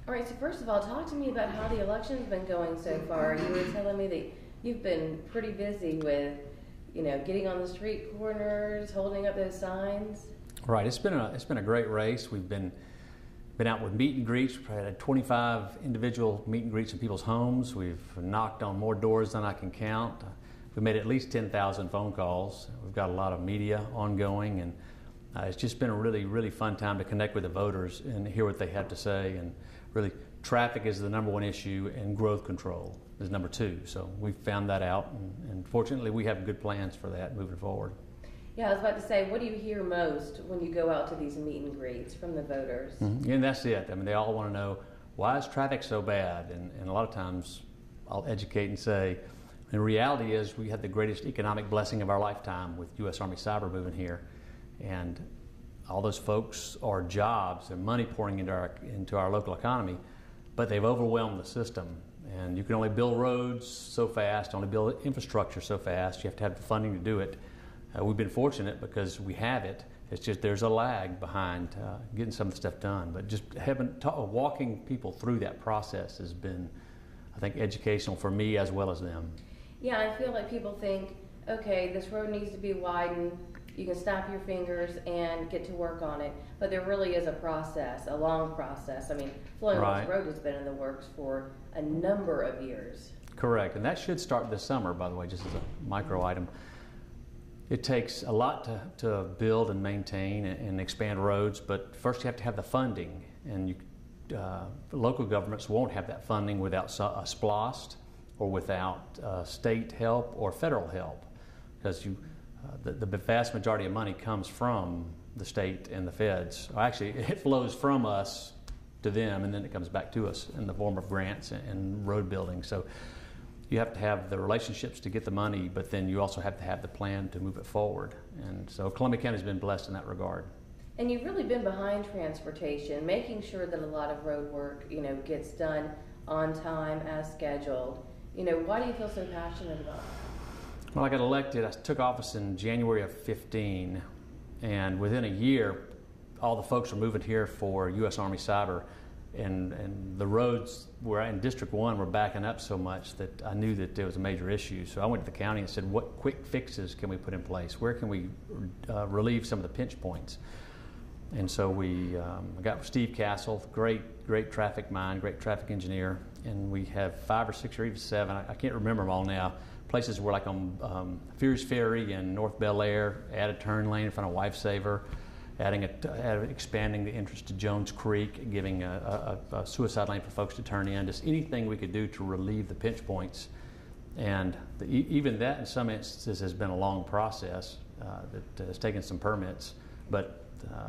All right, so first of all, talk to me about how the election's been going so far. You were telling me that you've been pretty busy with, getting on the street corners, holding up those signs. Right, it's been a great race. We've been out with meet and greets. We've had 25 individual meet and greets in people's homes. We've knocked on more doors than I can count. We made at least 10,000 phone calls. We've got a lot of media ongoing, and it's just been a really, really fun time to connect with the voters and hear what they have to say. And really, traffic is the number one issue, and growth control is number two. So we found that out, and fortunately, we have good plans for that moving forward. Yeah, I was about to say, what do you hear most when you go out to these meet and greets from the voters? Mm-hmm. And that's it. I mean, they all want to know, why is traffic so bad? And a lot of times, I'll educate and say, the reality is we had the greatest economic blessing of our lifetime with U.S. Army Cyber moving here. And all those folks are jobs and money pouring into our local economy, but they've overwhelmed the system. And you can only build roads so fast, only build infrastructure so fast. You have to have the funding to do it. We've been fortunate because we have it. It's just there's a lag behind getting some of the stuff done. But just walking people through that process has been, I think, educational for me as well as them. Yeah, I feel like people think, okay, this road needs to be widened. You can snap your fingers and get to work on it. But there really is a process, a long process. I mean, Flowing Wells Road has been in the works for a number of years. Correct, and that should start this summer, by the way, just as a micro item. It takes a lot to build and maintain and expand roads, but first you have to have the funding, and local governments won't have that funding without a SPLOST or without state help or federal help, because the vast majority of money comes from the state and the feds. Actually, it flows from us to them, and then it comes back to us in the form of grants and road building. So you have to have the relationships to get the money, but then you also have to have the plan to move it forward. And so Columbia County has been blessed in that regard. And you've really been behind transportation, making sure that a lot of road work, gets done on time as scheduled. Why do you feel so passionate about it? Well, I got elected. I took office in January of 15, and within a year, all the folks were moving here for U.S. Army Cyber, and the roads were in District 1 were backing up so much that I knew that there was a major issue. So I went to the county and said, what quick fixes can we put in place? Where can we relieve some of the pinch points? And so we got Steve Castle, great traffic mind, great traffic engineer, and we have 5 or 6 or even 7, I can't remember them all now, places where, like on Fierce Ferry and North Bel Air, add a turn lane in front of Lifesaver, expanding the entrance to Jones Creek, giving a suicide lane for folks to turn in, just anything we could do to relieve the pinch points. And even that in some instances has been a long process that has taken some permits, but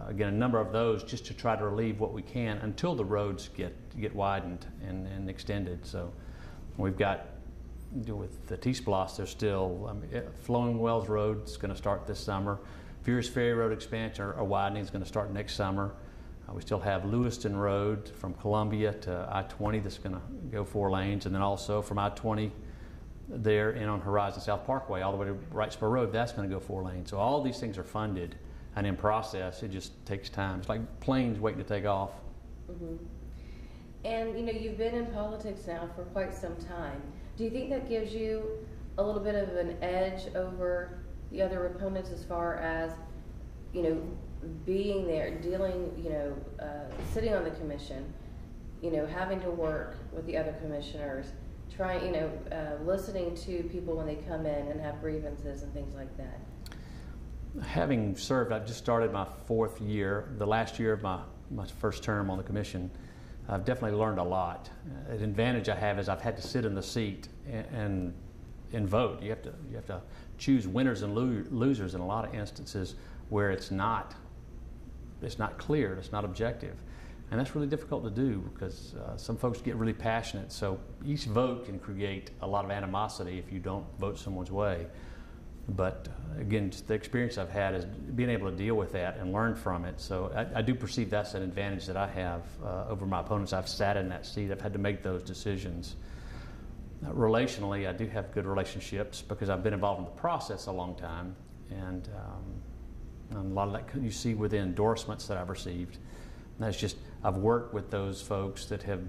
again, a number of those just to try to relieve what we can until the roads get widened and extended. So we've got, with the T-SPLOST, there's still, Flowing Wells Road is going to start this summer. Fierce Ferry Road expansion or widening is going to start next summer. We still have Lewiston Road from Columbia to I-20 that's going to go 4 lanes, and then also from I-20 there in on Horizon South Parkway all the way to Wrightsboro Road, that's going to go 4 lanes. So all these things are funded and in process. It just takes time. It's like planes waiting to take off. Mm-hmm. And you've been in politics now for quite some time. Do you think that gives you a little bit of an edge over the other opponents as far as, being there, dealing, sitting on the commission, having to work with the other commissioners, trying, listening to people when they come in and have grievances and things like that? Having served, I've just started my 4th year, the last year of my first term on the commission. I've definitely learned a lot. An advantage I have is I've had to sit in the seat and vote. You have to choose winners and losers in a lot of instances where it's not clear, it's not objective, and that's really difficult to do because some folks get really passionate. So each vote can create a lot of animosity if you don't vote someone's way. But again, just the experience I've had is being able to deal with that and learn from it. So I do perceive that's an advantage that I have over my opponents. I've sat in that seat. I've had to make those decisions. Relationally, I do have good relationships because I've been involved in the process a long time, and a lot of that you see with the endorsements that I've received. And that's just I've worked with those folks that have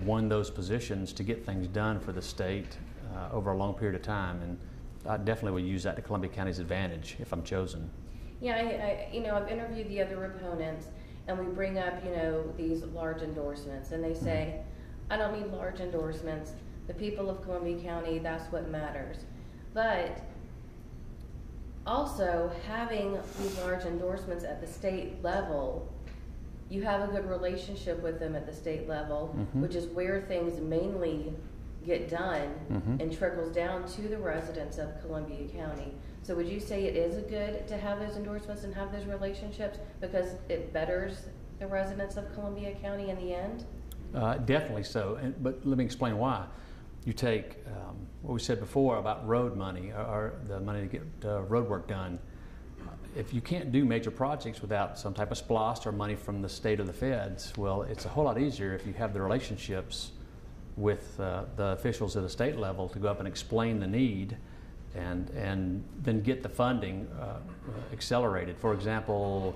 won those positions to get things done for the state over a long period of time, and I definitely will use that to Columbia County's advantage if I'm chosen. Yeah, I've interviewed the other opponents, and we bring up, these large endorsements, and they say, I don't need large endorsements. The people of Columbia County, that's what matters. But also, having these large endorsements at the state level, you have a good relationship with them at the state level, which is where things mainly get done and trickles down to the residents of Columbia County. So would you say it is good to have those endorsements and have those relationships because it betters the residents of Columbia County in the end? Definitely so, but let me explain why. You take what we said before about road money, or the money to get road work done. If you can't do major projects without some type of SPLOST or money from the state or the feds, well, it's a whole lot easier if you have the relationships with the officials at the state level to go up and explain the need and then get the funding accelerated. For example,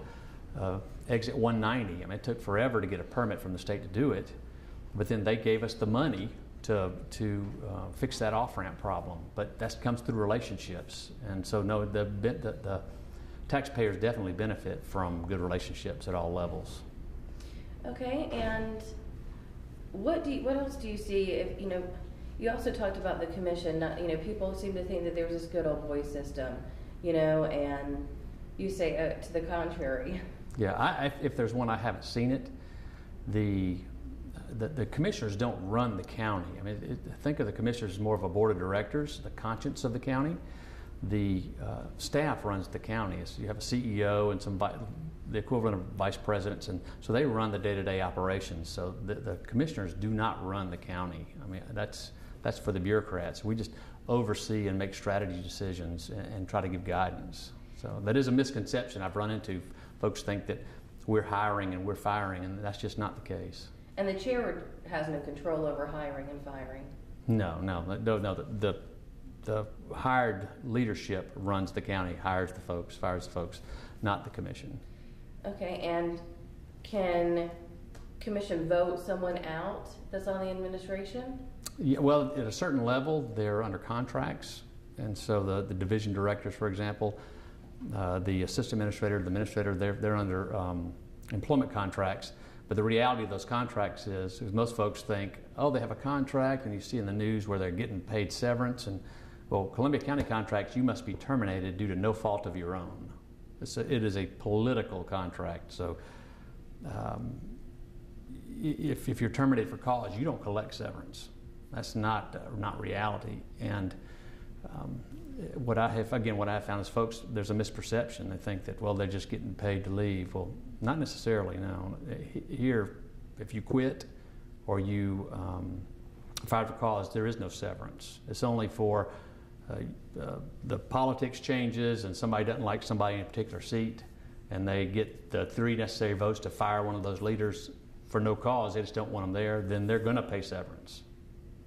exit 190, it took forever to get a permit from the state to do it, but then they gave us the money to fix that off-ramp problem. But that comes through relationships, and so no, the taxpayers definitely benefit from good relationships at all levels. Okay, and what else do you see? If you also talked about the commission. People seem to think that there's this good old boy system, and you say to the contrary. Yeah, if there's one, I haven't seen it. The commissioners don't run the county. Think of the commissioners as more of a board of directors, the conscience of the county. The staff runs the county. So you have a CEO and the equivalent of vice presidents, and so they run the day-to-day operations. So the commissioners do not run the county. That's for the bureaucrats. We just oversee and make strategy decisions and try to give guidance. So that is a misconception I've run into. Folks think that we're hiring and we're firing, and that's just not the case. And the chair has no control over hiring and firing? No. The hired leadership runs the county, hires the folks, fires the folks, not the commission. Okay, and can commission vote someone out that's on the administration? Yeah, well, at a certain level, they're under contracts, and so the division directors, for example, the assistant administrator, the administrator, they're under employment contracts. But the reality of those contracts is most folks think, oh, they have a contract, and you see in the news where they're getting paid severance, and well, Columbia County contracts, you must be terminated due to no fault of your own. It is a political contract, so if you're terminated for cause, you don't collect severance. That's not reality. And what I have found is folks, there's a misperception. They think that, well, they're just getting paid to leave. Well, not necessarily, no. Here, if you quit or you fired for cause, there is no severance. It's only for the politics changes and somebody doesn't like somebody in a particular seat and they get the 3 necessary votes to fire one of those leaders for no cause, they just don't want them there, then they're going to pay severance.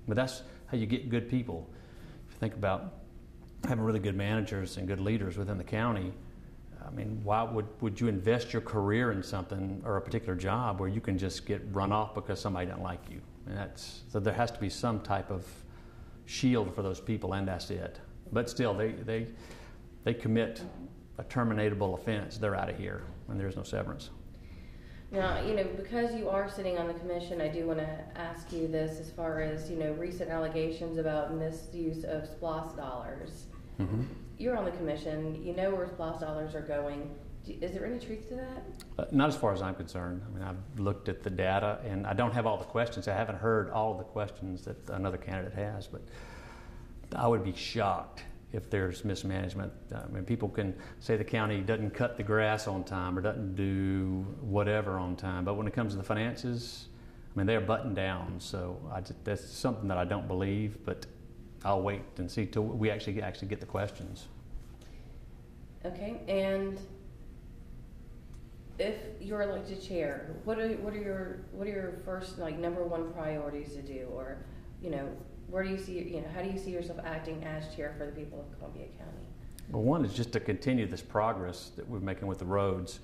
But that's how you get good people. If you think about having really good managers and good leaders within the county, why would you invest your career in something or a particular job where you can just get run off because somebody doesn't like you? So there has to be some type of shield for those people, and that's it. But still, they commit a terminatable offense, they're out of here, and there's no severance. Now, because you are sitting on the commission, I do want to ask you this as far as, recent allegations about misuse of SPLOST dollars. Mm-hmm. You're on the commission, you know where SPLOST dollars are going. Is there any truth to that? Not as far as I'm concerned. I've looked at the data, and I don't have all the questions. I haven't heard all of the questions that another candidate has, but I would be shocked if there's mismanagement. People can say the county doesn't cut the grass on time or doesn't do whatever on time, but when it comes to the finances, they're buttoned down. So that's something that I don't believe, but I'll wait and see till we actually get the questions. Okay, and if you're elected chair, what are your first number one priorities to do, or where do you see how do you see yourself acting as chair for the people of Columbia County? Well, one is just to continue this progress that we're making with the roads.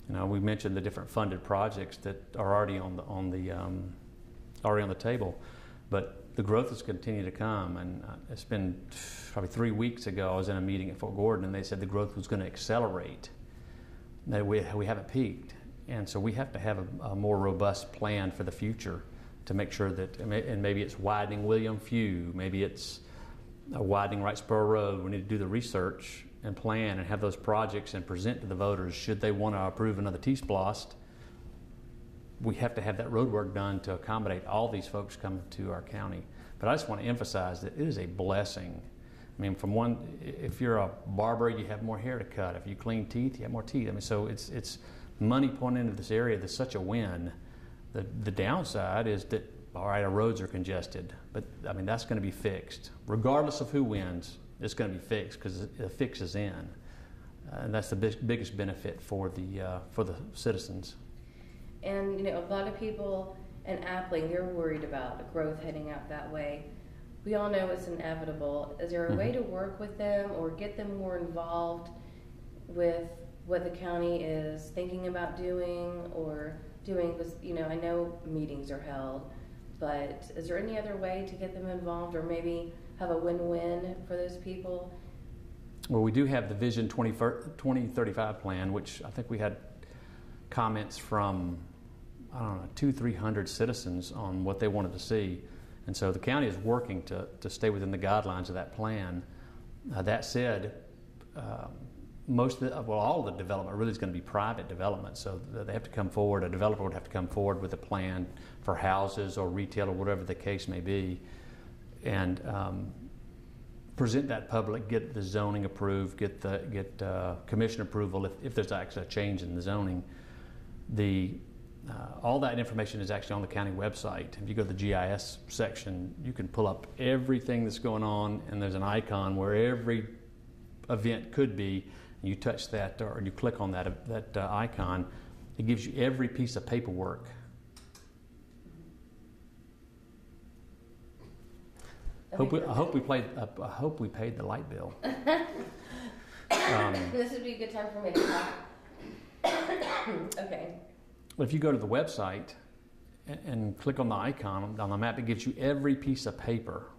We mentioned the different funded projects that are already on the table, but the growth has continued to come. And it's been probably 3 weeks ago I was in a meeting at Fort Gordon, and they said the growth was going to accelerate. That we haven't peaked, and so we have to have a more robust plan for the future to make sure that, and maybe it's widening William Few, maybe it's widening Wright Spur Road. We need to do the research and plan and have those projects and present to the voters should they want to approve another T-Splost. We have to have that road work done to accommodate all these folks coming to our county. But I just want to emphasize that it is a blessing. I mean, if you're a barber, you have more hair to cut. If you clean teeth, you have more teeth. I mean, so it's money pouring into this area that's such a win. The downside is that, all right, our roads are congested, but I mean, that's going to be fixed. Regardless of who wins, it's going to be fixed because the fix is in. And that's the biggest benefit for the citizens. And a lot of people in Appling, they're worried about the growth heading out that way. We all know it's inevitable. Is there a way to work with them or get them more involved with what the county is thinking about doing or doing? Because I know meetings are held, but is there any other way to get them involved or maybe have a win-win for those people? Well, we do have the Vision 2035 plan, which I think we had comments from, 200-300 citizens on what they wanted to see. And so the county is working to stay within the guidelines of that plan. That said, all of the development really is going to be private development. So they have to come forward, a developer would have to come forward with a plan for houses or retail or whatever the case may be, and present that public, get the zoning approved, get commission approval if there's actually a change in the zoning. All that information is actually on the county website. If you go to the GIS section, you can pull up everything that's going on, and there's an icon where every event could be. And you touch that, or you click on that icon, it gives you every piece of paperwork. I hope we paid the light bill. This would be a good time for me to talk. Okay. If you go to the website and click on the icon on the map, it gives you every piece of paper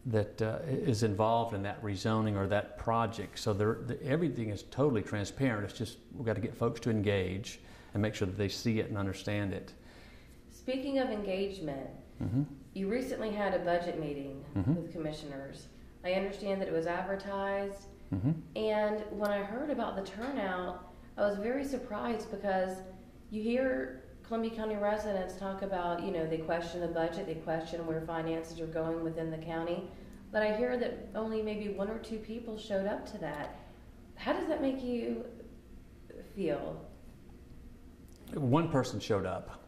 that is involved in that rezoning or that project. So everything is totally transparent. It's just we've got to get folks to engage and make sure that they see it and understand it. Speaking of engagement, you recently had a budget meeting with commissioners. I understand that it was advertised, and when I heard about the turnout, I was very surprised because you hear Columbia County residents talk about, they question the budget, they question where finances are going within the county, but I hear that only maybe 1 or 2 people showed up to that. How does that make you feel? One person showed up,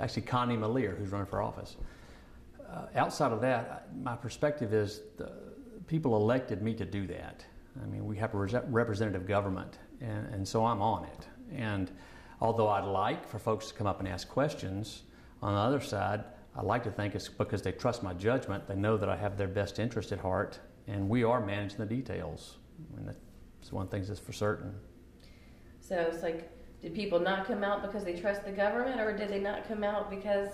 actually Connie Malier, who's running for office. Outside of that, my perspective is people elected me to do that. I mean, we have a representative government, and so I'm on it. And although I'd like for folks to come up and ask questions, on the other side, I like to think it's because they trust my judgment. They know that I have their best interest at heart, and we are managing the details. I mean, that's one thing that's for certain. So it's like, did people not come out because they trust the government, or did they not come out because,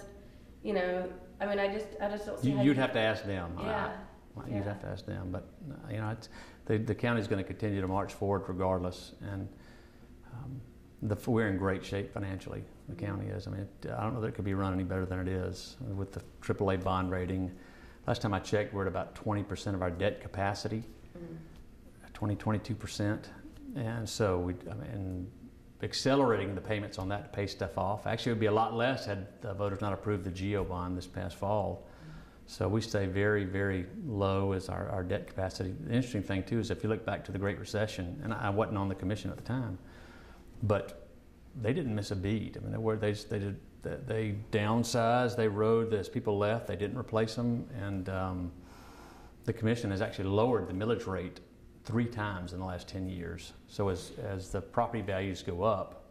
I just don't see. You'd have to ask them. Yeah. You'd have to ask them, but the county's going to continue to march forward regardless, and we're in great shape financially. The county is. I mean, I don't know that it could be run any better than it is with the AAA bond rating. Last time I checked, we're at about 20% of our debt capacity, 22%, and so accelerating the payments on that to pay stuff off. Actually, it would be a lot less had the voters not approved the GEO bond this past fall. So we stay very, very low as our debt capacity. The interesting thing, too, is if you look back to the Great Recession, and I wasn't on the commission at the time, but they didn't miss a beat. I mean, they downsized, they rode as people left, they didn't replace them, and the commission has actually lowered the millage rate 3 times in the last 10 years. So as the property values go up,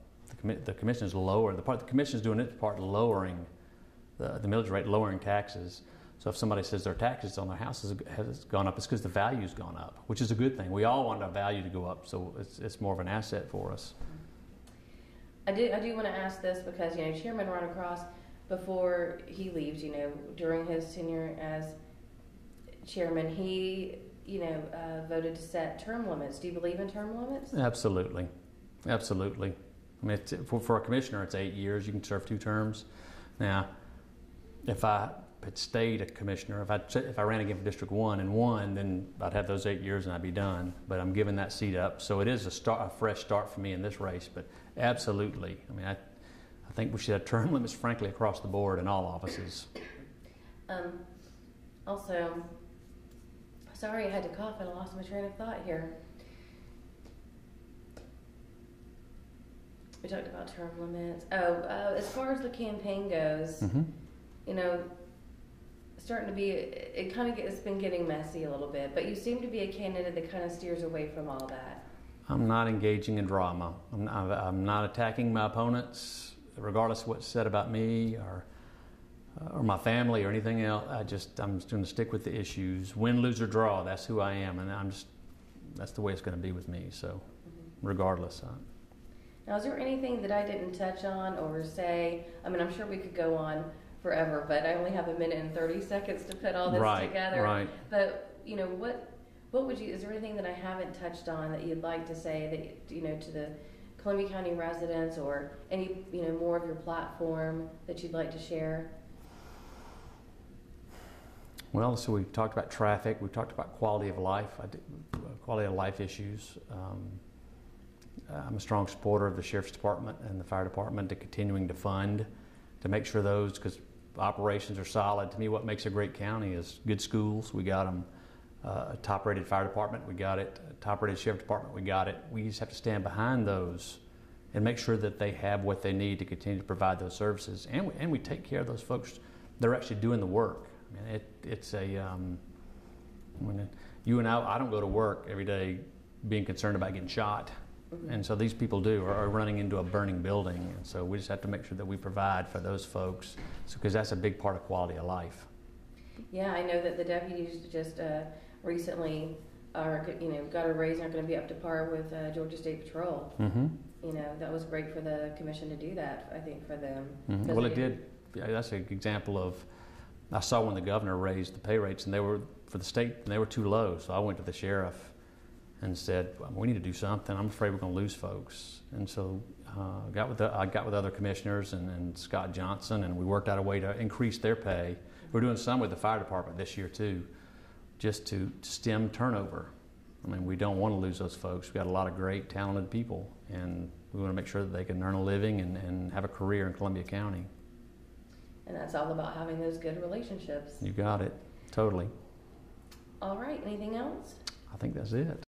the commission is lower. The commission is doing its part lowering the millage rate, lowering taxes. So if somebody says their taxes on their house has gone up, it's because the value's gone up, which is a good thing. We all want our value to go up, so it's more of an asset for us. I do want to ask this because, Chairman Ron Cross, before he leaves, during his tenure as chairman, he, voted to set term limits. Do you believe in term limits? Absolutely. Absolutely. I mean, for a commissioner, it's 8 years. You can serve 2 terms. Now, if I had stayed a commissioner, if I ran again for District 1 and won, then I'd have those 8 years and I'd be done. But I'm giving that seat up. So it is a fresh start for me in this race. But absolutely. I mean, I think we should have term limits, frankly, across the board in all offices. Also, sorry I had to cough and I lost my train of thought here. We talked about term limits. As far as the campaign goes, starting to be, it's been getting messy a little bit, but you seem to be a candidate that kind of steers away from all that. I'm not engaging in drama. I'm not attacking my opponents, regardless of what's said about me or my family or anything else. I'm just going to stick with the issues. Win, lose, or draw, that's who I am, and that's the way it's going to be with me, so regardless. Now, is there anything that I didn't touch on or say? I mean, I'm sure we could go on forever, but I only have 1 minute and 30 seconds to put all this together. Right. But, what would you, is there anything that I haven't touched on that you'd like to say that, to the Columbia County residents, or any, more of your platform that you'd like to share? Well, so we've talked about traffic, we've talked about quality of life, quality of life issues. I'm a strong supporter of the Sheriff's Department and the Fire Department to continuing to fund, to make sure those, because operations are solid. To me, what makes a great county is good schools. We got them. A top-rated fire department, we got it. A top-rated sheriff department, we got it. We just have to stand behind those and make sure that they have what they need to continue to provide those services. And we take care of those folks. They're actually doing the work. I mean, it's a, when you and I don't go to work every day being concerned about getting shot. And so these people are running into a burning building. And so we just have to make sure that we provide for those folks, because that's a big part of quality of life. Yeah, I know that the deputies just recently got a raise and are going to be up to par with Georgia State Patrol. That was great for the commission to do that, I think, for them. Well, it did. That's an example of, I saw when the governor raised the pay rates, and they were, for the state, and they were too low. So I went to the sheriff and said, we need to do something. I'm afraid we're going to lose folks. And so I got with other commissioners and Scott Johnson, and we worked out a way to increase their pay. We're doing some with the fire department this year too, just to stem turnover. I mean, we don't want to lose those folks. We've got a lot of great, talented people, and we want to make sure that they can earn a living and have a career in Columbia County. And that's all about having those good relationships. You got it. Totally. All right. Anything else? I think that's it.